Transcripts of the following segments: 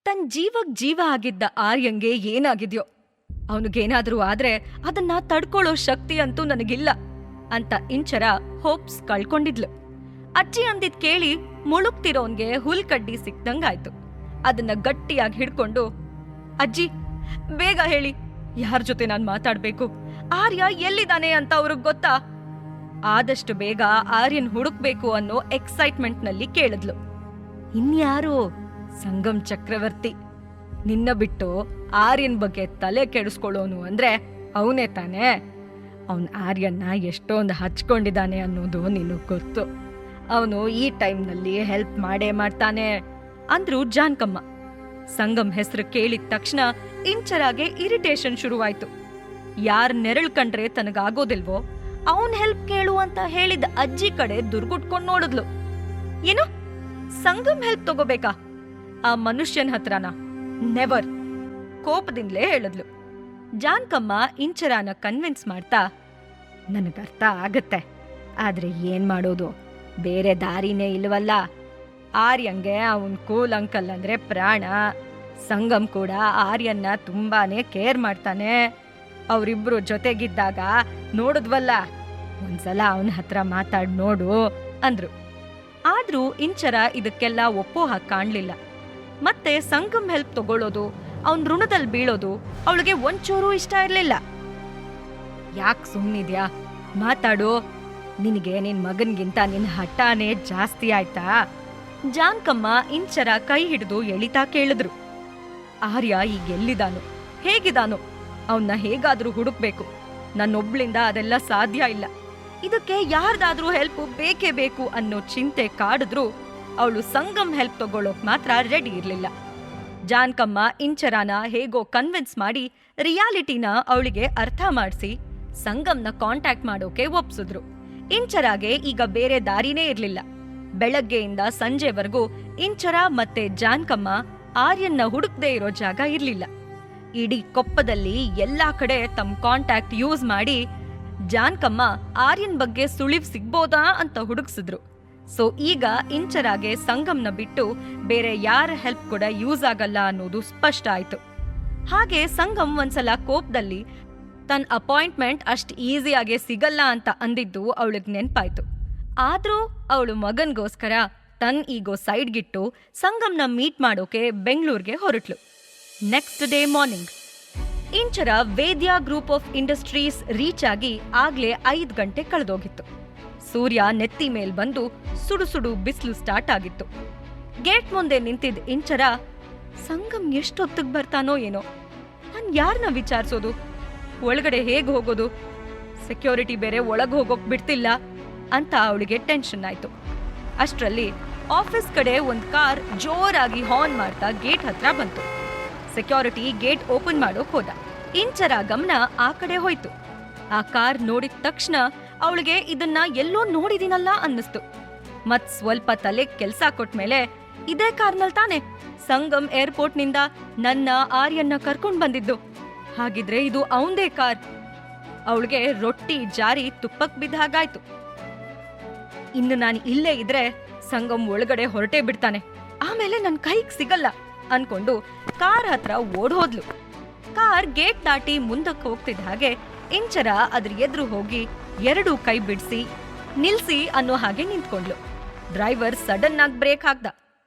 ತನ್ ಜೀವಕ್ ಜೀವ ಆಗಿದ್ದ ಆರ್ಯಂಗೆ ಏನಾಗಿದ್ಯೋ, ಅವನಿಗೇನಾದ್ರೂ ಆದ್ರೆ ಅದನ್ನ ತಡ್ಕೊಳ್ಳೋ ಶಕ್ತಿ ಅಂತೂ ನನಗಿಲ್ಲ ಅಂತ ಇಂಚರ ಹೋಪ್ಸ್ ಕಳ್ಕೊಂಡಿದ್ಲು. ಅಜ್ಜಿ ಅಂದಿದ್ ಕೇಳಿ ಮುಳುಗ್ತಿರೋನ್ಗೆ ಹುಲ್ಕಡ್ಡಿ ಸಿಕ್ದಂಗಾಯ್ತು. ಅದನ್ನ ಗಟ್ಟಿಯಾಗಿ ಹಿಡ್ಕೊಂಡು, ಅಜ್ಜಿ ಬೇಗ ಹೇಳಿ, ಯಾರ್ ಜೊತೆ ನಾನ್ ಮಾತಾಡ್ಬೇಕು, ಆರ್ಯ ಎಲ್ಲಿದ್ದಾನೆ ಅಂತ ಅವ್ರಿಗ್ ಗೊತ್ತಾ? ಆದಷ್ಟು ಬೇಗ ಆರ್ಯನ್ ಹುಡುಕ್ಬೇಕು ಅನ್ನೋ ಎಕ್ಸೈಟ್ಮೆಂಟ್ ನಲ್ಲಿ ಕೇಳಿದ್ಲು. ಇನ್ಯಾರು? ಸಂಗಮ್ ಚಕ್ರವರ್ತಿ. ನಿನ್ನ ಬಿಟ್ಟು ಆರ್ಯನ್ ಬಗ್ಗೆ ತಲೆ ಕೆಡಿಸ್ಕೊಳ್ಳೋನು ಅಂದ್ರೆ ಅವನೇ ತಾನೇ. ಅವನ್ ಆರ್ಯನ್ನ ಎಷ್ಟೊಂದು ಹಚ್ಕೊಂಡಿದ್ದಾನೆ ಅನ್ನೋದು ನಿನಗ್ ಗೊತ್ತು. ಅವನು ಈ ಟೈಮ್ನಲ್ಲಿ ಹೆಲ್ಪ್ ಮಾಡೇ ಮಾಡ್ತಾನೆ ಅಂದ್ರು ಜಾನ್ಕಮ್ಮ. ಸಂಗಮ್ ಹೆಸರು ಕೇಳಿದ ತಕ್ಷಣ ಇಂಚರಾಗೆ ಇರಿಟೇಷನ್ ಶುರುವಾಯ್ತು. ಯಾರ್ ನೆರಳು ಕಂಡ್ರೆ ತನಗಾಗೋದಿಲ್ವೋ ಅವನ್ ಹೆಲ್ಪ್ ಕೇಳು ಅಂತ ಹೇಳಿದ ಅಜ್ಜಿ ಕಡೆ ದುರ್ಗುಟ್ಕೊಂಡ್ ನೋಡಿದ್ಲು. ಏನು, ಸಂಗಮ್ ಹೆಲ್ಪ್ ತಗೋಬೇಕಾ? ಆ ಮನುಷ್ಯನ್ ಹತ್ರನ? ನೆವರ್, ಕೋಪದಿಂದಲೇ ಹೇಳಿದ್ಲು. ಜಾನ್ಕಮ್ಮ ಇಂಚರಾನ ಕನ್ವಿನ್ಸ್ ಮಾಡ್ತಾ, ನನಗರ್ಥ ಆಗತ್ತೆ, ಆದ್ರೆ ಏನ್ ಮಾಡೋದು, ಬೇರೆ ದಾರಿನೇ ಇಲ್ವಲ್ಲ. ಆರ್ಯಂಗೆ ಅವನ್ ಕೂಲ್ ಅಂಕಲ್ ಅಂದ್ರೆ ಪ್ರಾಣ. ಸಂಗಮ್ ಕೂಡ ಆರ್ಯನ್ನ ತುಂಬಾನೇ ಕೇರ್ ಮಾಡ್ತಾನೆ. ಅವರಿಬ್ರು ಜೊತೆಗಿದ್ದಾಗ ನೋಡಿದ್ವಲ್ಲ, ಒಂದ್ಸಲ ಅವನ ಹತ್ರ ಮಾತಾಡ್ ನೋಡು ಅಂದ್ರು. ಆದ್ರೂ ಇಂಚರ ಇದಕ್ಕೆಲ್ಲ ಒಪ್ಪೋ ಹಾಗೆ ಕಾಣ್ಲಿಲ್ಲ. ಮತ್ತೆ ಸಂಗಮ್ ಹೆಲ್ಪ್ ತಗೊಳ್ಳೋದು, ಅವನ್ ಋಣದಲ್ಲಿ ಬೀಳೋದು ಅವಳಿಗೆ ಒಂಚೂರು ಇಷ್ಟ ಇರ್ಲಿಲ್ಲ. ಯಾಕ್ ಸುಮ್ನಿದ್ಯಾ, ಮಾತಾಡು, ನಿನಗೆ ನಿನ್ ಮಗನ್ಗಿಂತ ನಿನ್ ಹಠಾನೇ ಜಾಸ್ತಿ ಆಯ್ತಾ? ಜಾನ್ಕಮ್ಮ ಇಂಚರ ಕೈ ಹಿಡಿದು ಎಳಿತಾ ಕೇಳಿದ್ರು. ಆರ್ಯ ಈಗ ಎಲ್ಲಿದಾನು, ಹೇಗಿದಾನು, ಅವನ್ನ ಹೇಗಾದ್ರೂ ಹುಡುಕ್ಬೇಕು. ನನ್ನೊಬ್ಳಿಂದ ಅದೆಲ್ಲ ಸಾಧ್ಯ ಇಲ್ಲ. ಇದಕ್ಕೆ ಯಾರ್ದಾದ್ರೂ ಹೆಲ್ಪ್ ಬೇಕೇ ಬೇಕು ಅನ್ನೋ ಚಿಂತೆ ಕಾಡಿದ್ರು ಅವಳು ಸಂಗಮ್ ಹೆಲ್ಪ್ ತಗೊಳ್ಳೋಕ್ ಮಾತ್ರ ರೆಡಿ ಇರ್ಲಿಲ್ಲ. ಜಾನ್ಕಮ್ಮ ಇಂಚರಾನ ಹೇಗೋ ಕನ್ವಿನ್ಸ್ ಮಾಡಿ ರಿಯಾಲಿಟಿನ ಅವಳಿಗೆ ಅರ್ಥ ಮಾಡಿಸಿ ಸಂಗಮ್ನ ಕಾಂಟ್ಯಾಕ್ಟ್ ಮಾಡೋಕೆ ಒಪ್ಸಿದ್ರು. ಇಂಚರಾಗೆ ಈಗ ಬೇರೆ ದಾರಿನೇ ಇರ್ಲಿಲ್ಲ. ಬೆಳಗ್ಗೆಯಿಂದ ಸಂಜೆವರೆಗೂ ಇಂಚರ ಮತ್ತೆ ಜಾನ್ಕಮ್ಮ ಆರ್ಯನ್ನ ಹುಡುಕ್ದೇ ಇರೋ ಜಾಗ ಇರ್ಲಿಲ್ಲ. ಇಡೀ ಕೊಪ್ಪದಲ್ಲಿ ಎಲ್ಲಾ ಕಡೆ ತಮ್ಮ ಕಾಂಟ್ಯಾಕ್ಟ್ ಯೂಸ್ ಮಾಡಿ ಜಾನ್ಕಮ್ಮ ಆರ್ಯನ್ ಬಗ್ಗೆ ಸುಳಿವ್ ಸಿಗ್ಬೋದಾ ಅಂತ ಹುಡುಕ್ಸಿದ್ರು. ಸೊ ಈಗ ಇಂಚರಾಗೆ ಸಂಗಮ್ನ ಬಿಟ್ಟು ಬೇರೆ ಯಾರ ಹೆಲ್ಪ್ ಕೂಡ ಯೂಸ್ ಆಗಲ್ಲ ಅನ್ನೋದು ಸ್ಪಷ್ಟ ಆಯ್ತು. ಹಾಗೆ ಸಂಗಮ್ ಒಂದ್ಸಲ ಕೋಪದಲ್ಲಿ ತನ್ನ ಅಪಾಯಿಂಟ್ಮೆಂಟ್ ಅಷ್ಟ್ ಈಸಿಯಾಗೆ ಸಿಗಲ್ಲ ಅಂತ ಅಂದಿದ್ದು ಅವಳಿಗೆ ನೆನ್ಪಾಯ್ತು. ಆದ್ರೂ ಅವಳು ಮಗನ್ಗೋಸ್ಕರ ತನ್ ಈಗೋ ಸೈಡ್ಗಿಟ್ಟು ಸಂಗಮ್ನ ಮೀಟ್ ಮಾಡೋಕೆ ಬೆಂಗಳೂರಿಗೆ ಹೊರಟ್ಲು. Next day morning Inchara Vedya group of industries reach ಆಗಿ ಆಗ್ಲೇ 5 ಗಂಟೆ ಕಳೆದೋಗಿತ್ತು. ಸೂರ್ಯ ನೆತ್ತಿ ಮೇಲ್ ಬಂದು ಸುಡು ಸುಡು ಬಿಸಿಲು ಸ್ಟಾರ್ಟ್ ಆಗಿತ್ತು. ಗೇಟ್ ಮುಂದೆ ನಿಂತಿದ್ದ ಇಂಚರ, ಸಂಗಮ್ ಎಷ್ಟೊತ್ತಿಗೆ ಬರ್ತಾನೋ ಏನೋ, ನಾನ್ ಯಾರನ್ನ ವಿಚಾರಿಸೋದು, ಒಳಗಡೆ ಹೇಗ್ ಹೋಗೋದು, ಸೆಕ್ಯೂರಿಟಿ ಬೇರೆ ಒಳಗ್ ಹೋಗೋಕ್ ಬಿಡ್ತಿಲ್ಲ ಅಂತ ಅವಳಿಗೆ ಟೆನ್ಷನ್ ಆಯ್ತು. ಅಷ್ಟ್ರಲ್ಲಿ ಆಫೀಸ್ ಕಡೆ ಒಂದ್ ಕಾರ್ ಜೋರಾಗಿ ಹಾರ್ನ್ ಮಾಡ್ತಾ ಗೇಟ್ ಹತ್ರ ಬಂತು. ಸೆಕ್ಯೂರಿಟಿ ಗೇಟ್ ಓಪನ್ ಮಾಡೋಕ್ ಹೋದ. ಇಂಚರ ಗಮನ ಆ ಕಡೆ ಹೋಯ್ತು. ಆ ಕಾರ್ ನೋಡಿದ ತಕ್ಷಣ ಅವಳಿಗೆ ಇದನ್ನ ಎಲ್ಲೋ ನೋಡಿದಿನಲ್ಲ ಅನ್ನಿಸ್ತು. ಮತ್ ಸ್ವಲ್ಪ ತಲೆ ಕೆಲ್ಸ ಕೊಟ್ಮೇಲೆ, ಇದೇ ಕಾರ್ನಲ್ ತಾನೆ ಸಂಗಮ್ ಏರ್ಪೋರ್ಟ್ ನಿಂದ ನನ್ನ ಆರ್ಯನ್ನ ಕರ್ಕೊಂಡ್ ಬಂದಿದ್ದು, ಹಾಗಿದ್ರೆ ಇದು ಅವಂದೇ ಕಾರ್. ಅವಳಿಗೆ ರೊಟ್ಟಿ ಜಾರಿ ತುಪ್ಪಕ್ ಬಿದ್ದ ಹಾಗಾಯ್ತು. ಇನ್ನು ನಾನು ಇಲ್ಲೇ ಇದ್ರೆ ಸಂಗಮ್ ಒಳಗಡೆ ಹೊರಟೇ ಬಿಡ್ತಾನೆ, ಆಮೇಲೆ ನನ್ ಕೈಗ್ ಸಿಗಲ್ಲ ಅನ್ಕೊಂಡು ಕಾರ್ ಹತ್ರ ಓಡ್ ಹೋದ್ಲು. ಕಾರ್ ಗೇಟ್ ದಾಟಿ ಮುಂದಕ್ಕೆ ಹೋಗ್ತಿದ್ದ ಹಾಗೆ ಇಂಚರ ಅದ್ರ ಎದುರು ಹೋಗಿ 2 ಕೈ ಬಿಡಿಸಿ ನಿಲ್ಸಿ ಅನ್ನೋ ಹಾಗೆ ನಿಂತ್ಕೊಂಡ್ಲು. ಡ್ರೈವರ್ ಸಡನ್ ಆಗಿ ಬ್ರೇಕ್ ಹಾಕ್ದ.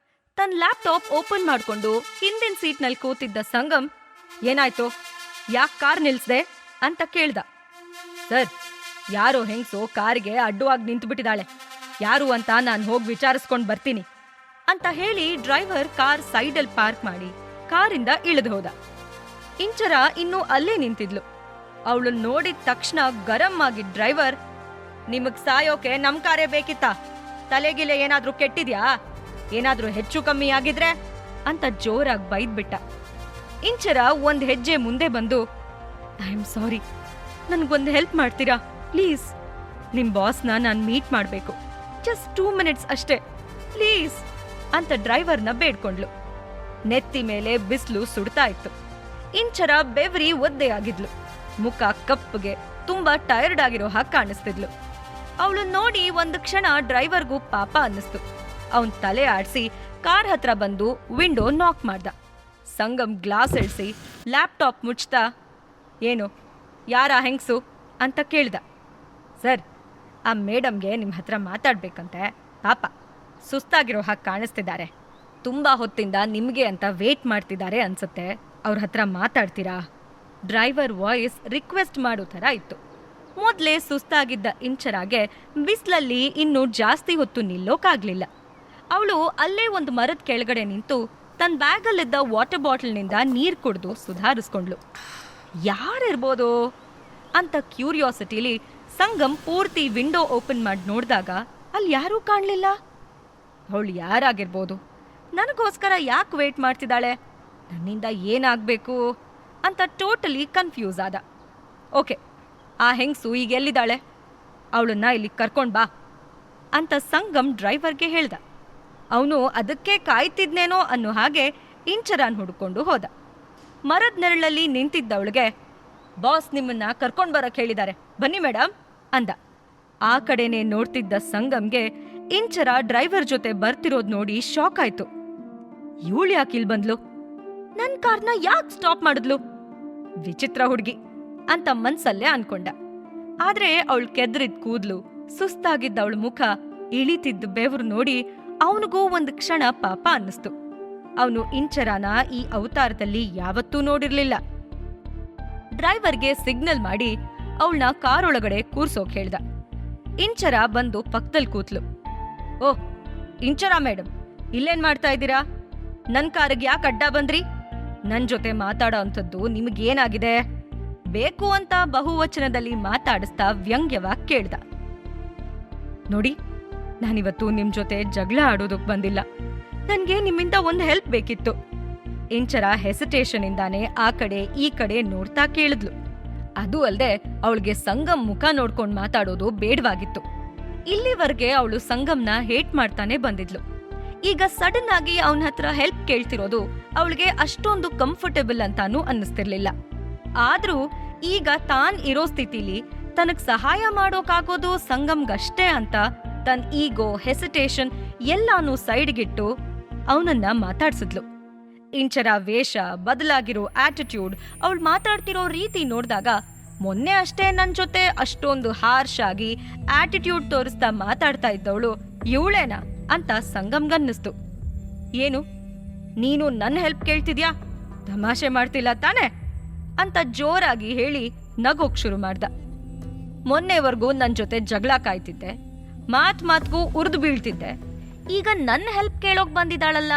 ತನ್ನ ಲ್ಯಾಪ್ಟಾಪ್ ಓಪನ್ ಮಾಡ್ಕೊಂಡು ಹಿಂದಿನ ಸೀಟ್ನಲ್ಲಿ ಕೂತಿದ್ದ ಸಂಗಮ್, ಏನಾಯ್ತು, ಯಾಕೆ ಕಾರ್ ನಿಲ್ಸ್ದೆ ಅಂತ ಕೇಳ್ದ. ಸರ್, ಯಾರೋ ಹೆಂಗ್ಸೋ ಕಾರಿಗೆ ಅಡ್ಡವಾಗಿ ನಿಂತು ಬಿಟ್ಟಿದ್ದಾಳೆ, ಯಾರು ಅಂತ ನಾನು ಹೋಗಿ ವಿಚಾರಿಸ್ಕೊಂಡ್ ಬರ್ತೀನಿ ಅಂತ ಹೇಳಿ ಡ್ರೈವರ್ ಕಾರ್ ಸೈಡಲ್ಲಿ ಪಾರ್ಕ್ ಮಾಡಿ ಕಾರಿಂದ ಇಳಿದು ಹೋದ. ಇಂಚರ ಇನ್ನೂ ಅಲ್ಲೇ ನಿಂತಿದ್ಲು. ಅವಳು ನೋಡಿದ ತಕ್ಷಣ ಗರಂ ಆಗಿದ್ದ ಡ್ರೈವರ್, ನಿಮಗ್ ಸಾಯೋಕೆ ನಮ್ ಕಾರೇ ಬೇಕಿತ್ತಾ? ತಲೆಗಿಲೆ ಏನಾದ್ರೂ ಕೆಟ್ಟಿದ್ಯಾ? ಏನಾದ್ರೂ ಹೆಚ್ಚು ಕಮ್ಮಿ ಆಗಿದ್ರೆ ಅಂತ ಜೋರಾಗಿ ಬೈದ್ಬಿಟ್ಟ. ಇಂಚರ ಒಂದ್ ಹೆಜ್ಜೆ ಮುಂದೆ ಬಂದು, ಐ ಆಮ್ ಸಾರಿ, ನನ್ಗೊಂದು ಹೆಲ್ಪ್ ಮಾಡ್ತೀರಾ ಪ್ಲೀಸ್? ನಿಮ್ ಬಾಸ್ನ ನಾನ್ ಮೀಟ್ ಮಾಡ್ಬೇಕು, ಜಸ್ಟ್ 2 ಮಿನಿಟ್ಸ್ ಅಷ್ಟೇ ಪ್ಲೀಸ್ ಅಂತ ಡ್ರೈವರ್ನ ಬೇಡ್ಕೊಂಡ್ಲು. ನೆತ್ತಿ ಮೇಲೆ ಬಿಸಿಲು ಸುಡ್ತಾ ಇತ್ತು. ಇಂಚರ ಬೆವರಿ ಒದ್ದೆ ಆಗಿದ್ಲು. ಮುಖ ಕಪ್ಪಗೆ ತುಂಬಾ ಟೈರ್ಡ್ ಆಗಿರೋ ಹಾಗೆ ಕಾಣಿಸ್ತಿದ್ಲು. ಅವಳು ನೋಡಿ ಒಂದು ಕ್ಷಣ ಡ್ರೈವರ್ಗೂ ಪಾಪ ಅನ್ನಿಸ್ತು. ಅವನ್ ತಲೆ ಆಡ್ಸಿ ಕಾರ್ ಹತ್ರ ಬಂದು ವಿಂಡೋ ನಾಕ್ ಮಾಡ್ದ. ಸಂಗಮ್ ಗ್ಲಾಸ್ ಇಳಿಸಿ ಲ್ಯಾಪ್ಟಾಪ್ ಮುಚ್ತಾ, ಏನು ಯಾರ ಹೆಂಗಸು ಅಂತ ಕೇಳ್ದ. ಸರ್, ಆ ಮೇಡಮ್ಗೆ ನಿಮ್ಮ ಹತ್ರ ಮಾತಾಡ್ಬೇಕಂತೆ. ಪಾಪ ಸುಸ್ತಾಗಿರೋ ಹಾಗೆ ಕಾಣಿಸ್ತಿದ್ದಾರೆ. ತುಂಬ ಹೊತ್ತಿಂದ ನಿಮಗೆ ಅಂತ ವೇಟ್ ಮಾಡ್ತಿದ್ದಾರೆ ಅನ್ಸುತ್ತೆ. ಅವ್ರ ಹತ್ರ ಮಾತಾಡ್ತೀರಾ? ಡ್ರೈವರ್ ವಾಯ್ಸ್ ರಿಕ್ವೆಸ್ಟ್ ಮಾಡೋ ಥರ ಇತ್ತು. ಮೊದಲೇ ಸುಸ್ತಾಗಿದ್ದ ಇಂಚರಾಗೆ ಬಿಸಿಲಲ್ಲಿ ಇನ್ನೂ ಜಾಸ್ತಿ ಹೊತ್ತು ನಿಲ್ಲೋಕಾಗ್ಲಿಲ್ಲ. ಅವಳು ಅಲ್ಲೇ ಒಂದು ಮರದ ಕೆಳಗಡೆ ನಿಂತು ತನ್ನ ಬ್ಯಾಗಲ್ಲಿದ್ದ ವಾಟರ್ ಬಾಟಲ್ನಿಂದ ನೀರು ಕುಡಿದು ಸುಧಾರಿಸ್ಕೊಂಡ್ಳು. ಯಾರಿರ್ಬೋದು ಅಂತ ಕ್ಯೂರಿಯಾಸಿಟಿಲಿ ಸಂಗಮ್ ಪೂರ್ತಿ ವಿಂಡೋ ಓಪನ್ ಮಾಡಿ ನೋಡಿದಾಗ ಅಲ್ಲಿ ಯಾರೂ ಕಾಣಲಿಲ್ಲ. ಅವಳು ಯಾರಾಗಿರ್ಬೋದು? ನನಗೋಸ್ಕರ ಯಾಕೆ ವೇಟ್ ಮಾಡ್ತಿದ್ದಾಳೆ? ನನ್ನಿಂದ ಏನಾಗಬೇಕು ಅಂತ ಟೋಟಲಿ ಕನ್ಫ್ಯೂಸ್ ಆದ. ಓಕೆ, ಆ ಹೆಂಗಸು ಈಗ ಎಲ್ಲಿದ್ದಾಳೆ? ಅವಳನ್ನ ಇಲ್ಲಿ ಕರ್ಕೊಂಡು ಬಾ ಅಂತ ಸಂಗಮ್ ಡ್ರೈವರ್ಗೆ ಹೇಳ್ದ. ಅವನು ಅದಕ್ಕೆ ಕಾಯ್ತಿದ್ನೇನೋ ಅನ್ನೋ ಹಾಗೆ ಇಂಚರಾನ್ ಹುಡ್ಕೊಂಡು ಹೋದ. ಮರದ ನೆರಳಲ್ಲಿ ನಿಂತಿದ್ದವಳಿಗೆ, ಬಾಸ್ ನಿಮ್ಮನ್ನ ಕರ್ಕೊಂಡು ಬರಕ್ಕೆ ಹೇಳಿದ್ದಾರೆ, ಬನ್ನಿ ಮೇಡಮ್ ಅಂದ. ಆ ಕಡೆನೇ ನೋಡ್ತಿದ್ದ ಸಂಗಮ್ಗೆ ಇಂಚರ ಡ್ರೈವರ್ ಜೊತೆ ಬರ್ತಿರೋದು ನೋಡಿ ಶಾಕ್ ಆಯ್ತು. ಇವಳು ಯಾಕೆ ಇಲ್ಲಿ ಬಂದ್ಲು? ನನ್ನ ಕಾರ್ನ ಯಾಕೆ ಸ್ಟಾಪ್ ಮಾಡಿದ್ಲು? ವಿಚಿತ್ರ ಹುಡುಗಿ ಅಂತ ಮನ್ಸಲ್ಲೇ ಅನ್ಕೊಂಡ. ಆದ್ರೆ ಅವಳು ಕೆದ್ರಿದ್ ಕೂದ್ಲು, ಸುಸ್ತಾಗಿದ್ದ ಅವಳ ಮುಖ, ಇಳಿತಿದ್ದ ಬೆವರು ನೋಡಿ ಅವನಿಗೂ ಒಂದು ಕ್ಷಣ ಪಾಪ ಅನ್ನಿಸ್ತು. ಅವನು ಇಂಚರಾನ ಈ ಅವತಾರದಲ್ಲಿ ಯಾವತ್ತೂ ನೋಡಿರ್ಲಿಲ್ಲ. ಡ್ರೈವರ್ಗೆ ಸಿಗ್ನಲ್ ಮಾಡಿ ಅವಳನ್ನ ಕಾರೊಳಗಡೆ ಕೂರ್ಸೋಕ್ ಹೇಳ್ದ. ಇಂಚರ ಬಂದು ಪಕ್ಕದಲ್ಲಿ ಕೂತ್ಲು. ಓಹ್ ಇಂಚರ ಮೇಡಮ್, ಇಲ್ಲೇನ್ ಮಾಡ್ತಾ ಇದ್ದೀರಾ? ನನ್ ಕಾರಿಗೆ ಯಾಕೆ ಅಡ್ಡ ಬಂದ್ರಿ? ನನ್ ಜೊತೆ ಮಾತಾಡೋ ಅಂಥದ್ದು ನಿಮಗೇನಾಗಿದೆ? ಬೇಕು ಅಂತ ಬಹುವಚನದಲ್ಲಿ ಮಾತಾಡಿಸ್ತಾ ವ್ಯಂಗ್ಯವಾಗಿ ಕೇಳ್ದ. ನೋಡಿ, ನಾನಿವತ್ತು ನಿಮ್ ಜೊತೆ ಜಗಳ ಆಡೋದಕ್ ಬಂದಿಲ್ಲ. ನನ್ಗೆ ನಿಮ್ಮಿಂದ ಒಂದು ಹೆಲ್ಪ್ ಬೇಕಿತ್ತು. ಇಂಚರ ಹೆಸಿಟೇಷನ್ ಇಂದಾನೆ ಆ ಕಡೆ ಈ ಕಡೆ ನೋಡ್ತಾ ಕೇಳಿದ್ಲು. ಅದು ಅಲ್ದೆ ಅವಳಿಗೆ ಸಂಗಮ್ ಮುಖ ನೋಡ್ಕೊಂಡ್ ಮಾತಾಡೋದು ಬೇಡವಾಗಿತ್ತು. ಇಲ್ಲಿವರೆಗೆ ಅವಳು ಸಂಗಮ್ನ ಹೇಟ್ ಮಾಡ್ತಾನೆ ಬಂದಿದ್ಲು. ಈಗ ಸಡನ್ ಆಗಿ ಅವನ ಹತ್ರ ಹೆಲ್ಪ್ ಕೇಳ್ತಿರೋದು ಅವಳಿಗೆ ಅಷ್ಟೊಂದು ಕಂಫರ್ಟೇಬಲ್ ಅಂತಾನೂ ಅನ್ನಿಸ್ತಿರ್ಲಿಲ್ಲ. ಆದ್ರೂ ಈಗ ತಾನ್ ಇರೋ ಸ್ಥಿತಿಲಿ ತನಗ್ ಸಹಾಯ ಮಾಡೋಕಾಗೋದು ಸಂಗಮ್ಗಷ್ಟೇ ಅಂತ ತನ್ನ ಈಗೋ, ಹೆಸಿಟೇಷನ್ ಎಲ್ಲಾನು ಸೈಡ್ಗಿಟ್ಟು ಅವನನ್ನ ಮಾತಾಡ್ಸಿದ್ಲು. ಇಂಚರ ವೇಷ, ಬದಲಾಗಿರೋ ಆಟಿಟ್ಯೂಡ್, ಅವಳು ಮಾತಾಡ್ತಿರೋ ರೀತಿ ನೋಡಿದಾಗ ಮೊನ್ನೆ ಅಷ್ಟೇ ನನ್ ಜೊತೆ ಅಷ್ಟೊಂದು ಹಾರ್ಶ್ ಆಗಿ ಆಟಿಟ್ಯೂಡ್ ತೋರಿಸ್ತಾ ಮಾತಾಡ್ತಾ ಇದ್ದವಳು ಇವಳೇನಾ ಅಂತ ಸಂಗಮ್ಗನ್ನಿಸ್ತು. ಏನು, ನೀನು ನನ್ನ ಹೆಲ್ಪ್ ಕೇಳ್ತಿದ್ಯಾ? ತಮಾಷೆ ಮಾಡ್ತಿಲ್ಲ ತಾನೆ ಅಂತ ಜೋರಾಗಿ ಹೇಳಿ ನಗೋಕ್ ಶುರು ಮಾಡ್ದ. ಮೊನ್ನೆವರೆಗೂ ನನ್ ಜೊತೆ ಜಗಳ ಕಾಯ್ತಿದ್ದೆ, ಮಾತ್ಗೂ ಉರ್ದು ಬೀಳ್ತಿದ್ದೆ. ಈಗ ನನ್ನ ಹೆಲ್ಪ್ ಕೇಳೋಕ್ ಬಂದಿದ್ದಾಳಲ್ಲ.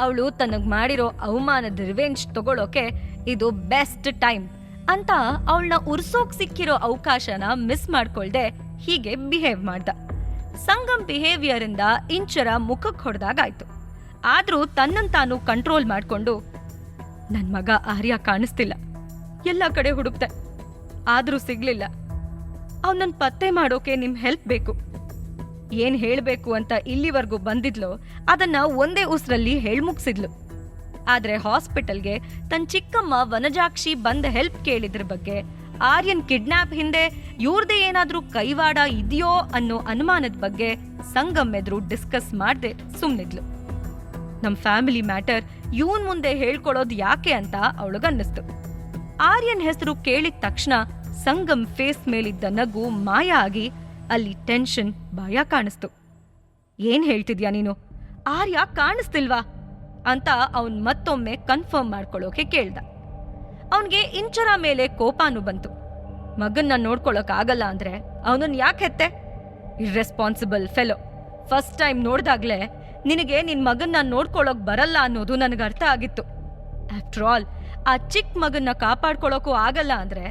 ಅವಳು ತನಗ್ ಮಾಡಿರೋ ಅವಮಾನದ ರಿವೆಂಜ್ ತಗೊಳೋಕೆ ಇದು ಬೆಸ್ಟ್ ಟೈಮ್ ಅಂತ ಅವಳನ್ನ ಉರ್ಸೋಕ್ ಸಿಕ್ಕಿರೋ ಅವಕಾಶನ ಮಿಸ್ ಮಾಡ್ಕೊಳ್ದೆ ಹೀಗೆ ಬಿಹೇವ್ ಮಾಡ್ದ. ಸಂಗಮ್ ಬಿಹೇವಿಯರ್ ಇಂದ ಇಂಚರ ಮುಖಕ್ಕೆ ಹೊಡೆದಾಗಾಯ್ತು. ಆದ್ರೂ ತನ್ನಂತಾನು ಕಂಟ್ರೋಲ್ ಮಾಡ್ಕೊಂಡು, ನನ್ ಮಗ ಆರ್ಯ ಕಾಣಿಸ್ತಿಲ್ಲ, ಎಲ್ಲ ಕಡೆ ಹುಡುಕ್ತೆ, ಆದ್ರೂ ಸಿಗ್ಲಿಲ್ಲ. ಅವನನ್ನ ಪತ್ತೆ ಮಾಡೋಕೆ ನಿಮ್ ಹೆಲ್ಪ್ ಬೇಕು. ಏನ್ ಹೇಳ್ಬೇಕು ಅಂತ ಇಲ್ಲಿವರೆಗೂ ಬಂದಿದ್ಲೋ ಅದನ್ನ ಒಂದೇ ಉಸ್ರಲ್ಲಿ ಹೇಳ್ಮುಗ್ಸಿದ್ಲು. ಆದ್ರೆ ಹಾಸ್ಪಿಟಲ್ಗೆ ತನ್ನ ಚಿಕ್ಕಮ್ಮ ವನಜಾಕ್ಷಿ ಬಂದ ಹೆಲ್ಪ್ ಕೇಳಿದ್ರ ಬಗ್ಗೆ, ಆರ್ಯನ್ ಕಿಡ್ನಾಪ್ ಹಿಂದೆ ಇವ್ರದೇ ಏನಾದ್ರೂ ಕೈವಾಡ ಇದೆಯೋ ಅನ್ನೋ ಅನುಮಾನದ ಬಗ್ಗೆ ಸಂಗಮ್ ಎದುರು ಡಿಸ್ಕಸ್ ಮಾಡ್ದೆ ಸುಮ್ನಿದ್ಲು. ನಮ್ ಫ್ಯಾಮಿಲಿ ಮ್ಯಾಟರ್ ಇವನ್ ಮುಂದೆ ಹೇಳ್ಕೊಳ್ಳೋದು ಯಾಕೆ ಅಂತ ಅವಳಿಗನ್ನಿಸ್ತು. ಆರ್ಯನ್ ಹೆಸರು ಕೇಳಿದ ತಕ್ಷಣ ಸಂಗಮ್ ಫೇಸ್ ಮೇಲಿದ್ದ ನಗು ಮಾಯ ಆಗಿ ಅಲ್ಲಿ ಟೆನ್ಷನ್, ಭಯ ಕಾಣಿಸ್ತು. ಏನ್ ಹೇಳ್ತಿದ್ಯಾ ನೀನು? ಆರ್ಯ ಕಾಣಿಸ್ತಿಲ್ವಾ ಅಂತ ಅವನ್ ಮತ್ತೊಮ್ಮೆ ಕನ್ಫರ್ಮ್ ಮಾಡ್ಕೊಳ್ಳೋಕೆ ಕೇಳ್ದ. ಅವನ್ಗೆ ಇಂಚರ ಮೇಲೆ ಕೋಪಾನು ಬಂತು. ಮಗನ್ನ ನೋಡ್ಕೊಳಕ್ ಆಗಲ್ಲ ಅಂದ್ರೆ ಅವನನ್ನ ಯಾಕೆ ಹೆತ್ತೆ? Irresponsible fellow. ಫಸ್ಟ್ ಟೈಮ್ ನೋಡ್ದಾಗ್ಲೇ ನಿನಗೆ ನಿನ್ ಮಗನ್ನ ನೋಡ್ಕೊಳಕ್ ಬರಲ್ಲ ಅನ್ನೋದು ನನಗೆ ಅರ್ಥ ಆಗಿತ್ತು. ಆಫ್ಟರ್ ಆಲ್ ಆ ಚಿಕ್ಕ ಮಗನ್ನ ಕಾಪಾಡ್ಕೊಳಕ್ಕೂ ಆಗಲ್ಲ ಅಂದ್ರೆ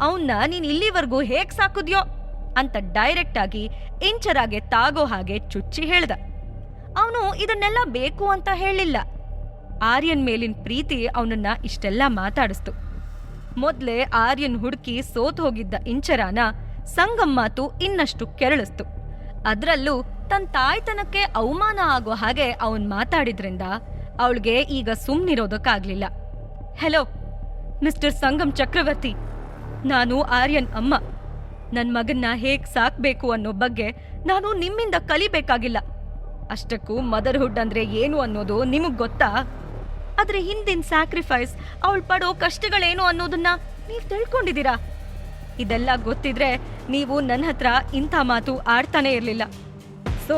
ಅವನ್ನ ನೀನ್ ಇಲ್ಲಿವರೆಗೂ ಹೇಗ್ ಸಾಕುದ್ಯೋ ಅಂತ ಡೈರೆಕ್ಟ್ ಆಗಿ ಇಂಚರಾಗೆ ತಾಗೋ ಹಾಗೆ ಚುಚ್ಚಿ ಹೇಳ್ದ. ಅವನು ಇದನ್ನೆಲ್ಲ ಬೇಕು ಅಂತ ಹೇಳಿಲ್ಲ. ಆರ್ಯನ್ ಮೇಲಿನ ಪ್ರೀತಿ ಅವನನ್ನ ಇಷ್ಟೆಲ್ಲ ಮಾತಾಡಿಸ್ತು. ಮೊದ್ಲೇ ಆರ್ಯನ್ ಹುಡುಕಿ ಸೋತ್ ಹೋಗಿದ್ದ ಇಂಚರಾನ ಸಂಗಮ್ ಮಾತು ಇನ್ನಷ್ಟು ಕೆರಳಿಸ್ತು. ಅದ್ರಲ್ಲೂ ತನ್ನ ತಾಯ್ತನಕ್ಕೆ ಅವಮಾನ ಆಗೋ ಹಾಗೆ ಅವನ್ ಮಾತಾಡಿದ್ರಿಂದ ಅವಳಿಗೆ ಈಗ ಸುಮ್ನಿರೋದಕ್ಕಾಗ್ಲಿಲ್ಲ. ಹೆಲೋ ಮಿಸ್ಟರ್ ಸಂಗಮ್ ಚಕ್ರವರ್ತಿ, ನಾನು ಆರ್ಯನ್ ಅಮ್ಮ. ನನ್ ಮಗನ್ನ ಹೇಗ್ ಸಾಕ್ಬೇಕು ಅನ್ನೋ ಬಗ್ಗೆ ನಾನು ನಿಮ್ಮಿಂದ ಕಲಿಬೇಕಾಗಿಲ್ಲ. ಅಷ್ಟಕ್ಕೂ ಮದರ್ಹುಡ್ ಅಂದ್ರೆ ಏನು ಅನ್ನೋದು ನಿಮಗ್ ಗೊತ್ತಾ ಆದ್ರೆ ಹಿಂದಿನ ಸ್ಯಾಕ್ರಿಫೈಸ್, ಅವಳು ಪಡೋ ಕಷ್ಟಗಳೇನು ಅನ್ನೋದನ್ನ ನೀವು ತಿಳ್ಕೊಂಡಿದ್ದೀರಾ. ಇದೆಲ್ಲ ಗೊತ್ತಿದ್ರೆ ನೀವು ನನ್ನ ಹತ್ರ ಇಂಥ ಮಾತು ಆಡ್ತಾನೆ ಇರಲಿಲ್ಲ. ಸೊ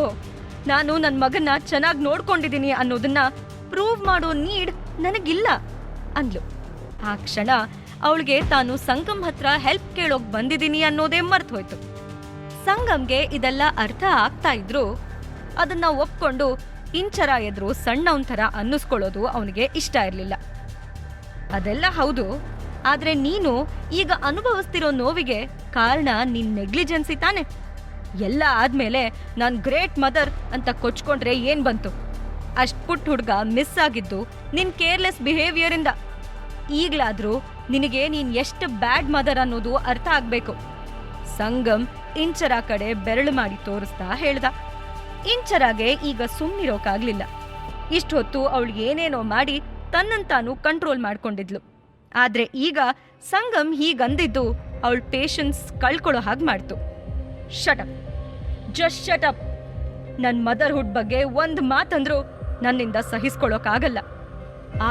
ನಾನು ನನ್ನ ಮಗನ್ನ ಚೆನ್ನಾಗಿ ನೋಡ್ಕೊಂಡಿದ್ದೀನಿ ಅನ್ನೋದನ್ನ ಪ್ರೂವ್ ಮಾಡೋ ನೀಡ್ ನನಗಿಲ್ಲ ಅಂದ್ಲು. ಆ ಕ್ಷಣ ಅವಳಿಗೆ ತಾನು ಸಂಗಮ್ ಹತ್ರ ಹೆಲ್ಪ್ ಕೇಳೋಕ್ ಬಂದಿದ್ದೀನಿ ಅನ್ನೋದೇ ಮರ್ತು ಹೋಯ್ತು. ಸಂಗಮ್ಗೆ ಇದೆಲ್ಲ ಅರ್ಥ ಆಗ್ತಾ ಇದ್ರು ಅದನ್ನ ಒಪ್ಕೊಂಡು ಇಂಚರ ಎದುರು ಸಣ್ಣವನ್ ಥರ ಅನ್ನಿಸ್ಕೊಳ್ಳೋದು ಅವನಿಗೆ ಇಷ್ಟ ಇರಲಿಲ್ಲ. ಅದೆಲ್ಲ ಹೌದು, ಆದ್ರೆ ನೀನು ಈಗ ಅನುಭವಿಸ್ತಿರೋ ನೋವಿಗೆ ಕಾರಣ ನಿನ್ ನೆಗ್ಲಿಜೆನ್ಸಿ ತಾನೆ. ಎಲ್ಲ ಆದ್ಮೇಲೆ ನಾನ್ ಗ್ರೇಟ್ ಮದರ್ ಅಂತ ಕೊಚ್ಕೊಂಡ್ರೆ ಏನ್ ಬಂತು? ಅಷ್ಟ್ ಪುಟ್ಟ ಹುಡ್ಗ ಮಿಸ್ ಆಗಿದ್ದು ನಿನ್ ಕೇರ್ಲೆಸ್ ಬಿಹೇವಿಯರ್ ಇಂದ. ಈಗ್ಲಾದ್ರೂ ನಿನಗೆ ನೀನ್ ಎಷ್ಟು ಬ್ಯಾಡ್ ಮದರ್ ಅನ್ನೋದು ಅರ್ಥ ಆಗ್ಬೇಕು. ಸಂಗಮ್ ಇಂಚರ ಕಡೆ ಬೆರಳು ಮಾಡಿ ತೋರಿಸ್ತಾ ಹೇಳ್ದ. ಇಂಚರಾಗೆ ಈಗ ಸುಮ್ನಿರೋಕಾಗ್ಲಿಲ್ಲ. ಇಷ್ಟೊತ್ತು ಅವಳು ಏನೇನೋ ಮಾಡಿ ತನ್ನಂತಾನು ಕಂಟ್ರೋಲ್ ಮಾಡ್ಕೊಂಡಿದ್ಲು. ಆದ್ರೆ ಈಗ ಸಂಗಮ್ ಹೀಗಂದಿದ್ದು ಅವಳ ಪೇಷನ್ಸ್ ಕಳ್ಕೊಳ್ಳೋ ಹಾಗೆ ಮಾಡ್ತು. Shut up, just shut up. ನನ್ ಮದರ್ಹುಡ್ ಬಗ್ಗೆ ಒಂದ್ ಮಾತಂದ್ರೂ ನನ್ನಿಂದ ಸಹಿಸ್ಕೊಳ್ಳೋಕಾಗಲ್ಲ.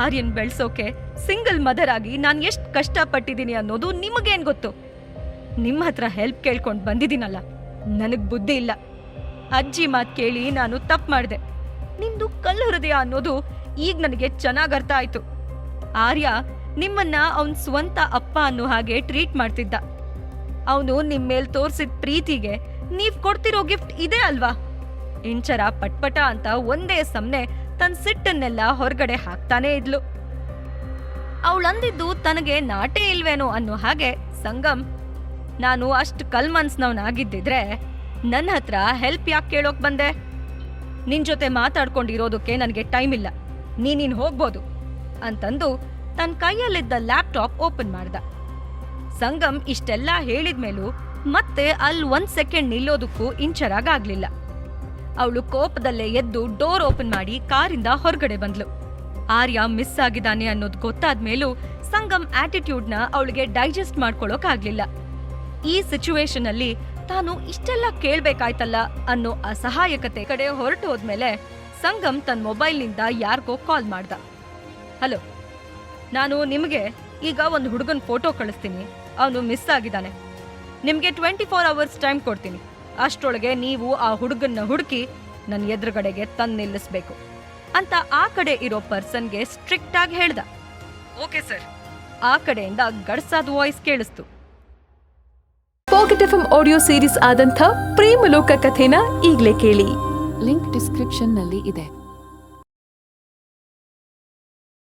ಆರ್ಯನ್ ಬೆಳ್ಸೋಕೆ ಸಿಂಗಲ್ ಮದರ್ ಆಗಿ ನಾನ್ ಎಷ್ಟ್ ಕಷ್ಟಪಟ್ಟಿದ್ದೀನಿ ಅನ್ನೋದು ನಿಮಗೇನ್ ಗೊತ್ತು? ನಿಮ್ಮ ಹತ್ರ ಹೆಲ್ಪ್ ಕೇಳ್ಕೊಂಡ್ ಬಂದಿದ್ದೀನಲ್ಲ, ನನಗ್ ಬುದ್ಧಿ ಇಲ್ಲ. ಅಜ್ಜಿ ಮಾತ್ ಕೇಳಿ ನಾನು ತಪ್ಪು ಮಾಡಿದೆ. ನಿಮ್ದು ಕಲ್ಲು ಹೃದಯ ಅನ್ನೋದು ಈಗ ನನಗೆ ಚೆನ್ನಾಗ್ ಅರ್ಥ ಆಯ್ತು. ಆರ್ಯ ನಿಮ್ಮನ್ನ ಅವನ್ ಸ್ವಂತ ಅಪ್ಪ ಅನ್ನೋ ಹಾಗೆ ಟ್ರೀಟ್ ಮಾಡ್ತಿದ್ದ. ಅವನು ನಿಮ್ಮೇಲ್ ತೋರ್ಸಿದ ಪ್ರೀತಿಗೆ ನೀವ್ ಕೊಡ್ತಿರೋ ಗಿಫ್ಟ್ ಇದೆ ಅಲ್ವಾ? ಇಂಚರ ಪಟ್ಪಟ ಅಂತ ಒಂದೇ ಸಮನೆ ತನ್ನ ಸಿಟ್ಟನ್ನೆಲ್ಲ ಹೊರಗಡೆ ಹಾಕ್ತಾನೇ ಇದ್ಲು. ಅವಳಂದಿದ್ದು ತನಗೆ ನಾಟೇ ಇಲ್ವೇನೋ ಅನ್ನೋ ಹಾಗೆ ಸಂಗಮ್, ನಾನು ಅಷ್ಟು ಕಲ್ಮನ್ಸ್ನವನಾಗಿದ್ದಿದ್ರೆ ನನ್ನ ಹತ್ರ ಹೆಲ್ಪ್ ಯಾಕೆ ಕೇಳೋಕ್ ಬಂದೆ? ನಿನ್ ಜೊತೆ ಮಾತಾಡ್ಕೊಂಡಿರೋದಕ್ಕೆ ನನಗೆ ಟೈಮ್ ಇಲ್ಲ, ನೀನ್ ಹೋಗ್ಬೋದು ಅಂತಂದು ತನ್ನ ಕೈಯಲ್ಲಿದ್ದ ಲ್ಯಾಪ್ಟಾಪ್ ಓಪನ್ ಮಾಡ್ದ. ಸಂಗಮ್ ಇಷ್ಟೆಲ್ಲ ಹೇಳಿದ್ಮೇಲೂ ಮತ್ತೆ ಅಲ್ಲಿ 1 ಸೆಕೆಂಡ್ ನಿಲ್ಲೋದಕ್ಕೂ ಇಂಚರಾಗ್ಲಿಲ್ಲ. ಅವಳು ಕೋಪದಲ್ಲೇ ಎದ್ದು ಡೋರ್ ಓಪನ್ ಮಾಡಿ ಕಾರಿಂದ ಹೊರಗಡೆ ಬಂದ್ಲು. ಆರ್ಯ ಮಿಸ್ ಆಗಿದ್ದಾನೆ ಅನ್ನೋದು ಗೊತ್ತಾದ್ಮೇಲೂ ಸಂಗಮ್ ಆಟಿಟ್ಯೂಡ್ನ ಅವಳಿಗೆ ಡೈಜೆಸ್ಟ್ ಮಾಡ್ಕೊಳ್ಳೋಕಾಗ್ಲಿಲ್ಲ. ಈ ಸಿಚುವೇಶನ್ ಅಲ್ಲಿ ತಾನು ಇಷ್ಟೆಲ್ಲ ಕೇಳ್ಬೇಕಾಯ್ತಲ್ಲ ಅನ್ನೋ ಅಸಹಾಯಕತೆ ಕಡೆ ಹೊರಟು ಹೋದ್ಮೇಲೆ ಸಂಗಮ್ ತನ್ನ ಮೊಬೈಲ್ನಿಂದ ಯಾರಿಗೋ ಕಾಲ್ ಮಾಡ್ದ. ಹಲೋ, ನಾನು ನಿಮಗೆ ಈಗ ಒಂದು ಹುಡುಗನ ಫೋಟೋ ಕಳಿಸ್ತೀನಿ. ಅವನು ಮಿಸ್ ಆಗಿದ್ದಾನೆ. ನಿಮಗೆ 24 ಅವರ್ಸ್ ಟೈಮ್ ಕೊಡ್ತೀನಿ. ಅಷ್ಟರೊಳಗೆ ನೀವು ಆ ಹುಡುಗನ್ನ ಹುಡುಕಿ ನನ್ನ ಎದುರುಗಡೆಗೆ ತಂದು ನಿಲ್ಲಿಸ್ಬೇಕು ಅಂತ ಆ ಕಡೆ ಇರೋ ಪರ್ಸನ್ಗೆ ಸ್ಟ್ರಿಕ್ಟ್ ಆಗಿ ಹೇಳ್ದ. Okay sir. ಆ ಕಡೆಯಿಂದ ಗಡ್ಸಾದ ವಾಯ್ಸ್ ಕೇಳಿಸ್ತು. ಪಾಕೆಟ್ ಎಫ್ಎಂ ಆಡಿಯೋ ಸೀರೀಸ್ ಆದಂಥ ಪ್ರೇಮಲೋಕ ಕಥೆನ ಈಗಲೇ ಕೇಳಿ. ಲಿಂಕ್ ಡಿಸ್ಕ್ರಿಪ್ಷನ್ ನಲ್ಲಿ ಇದೆ.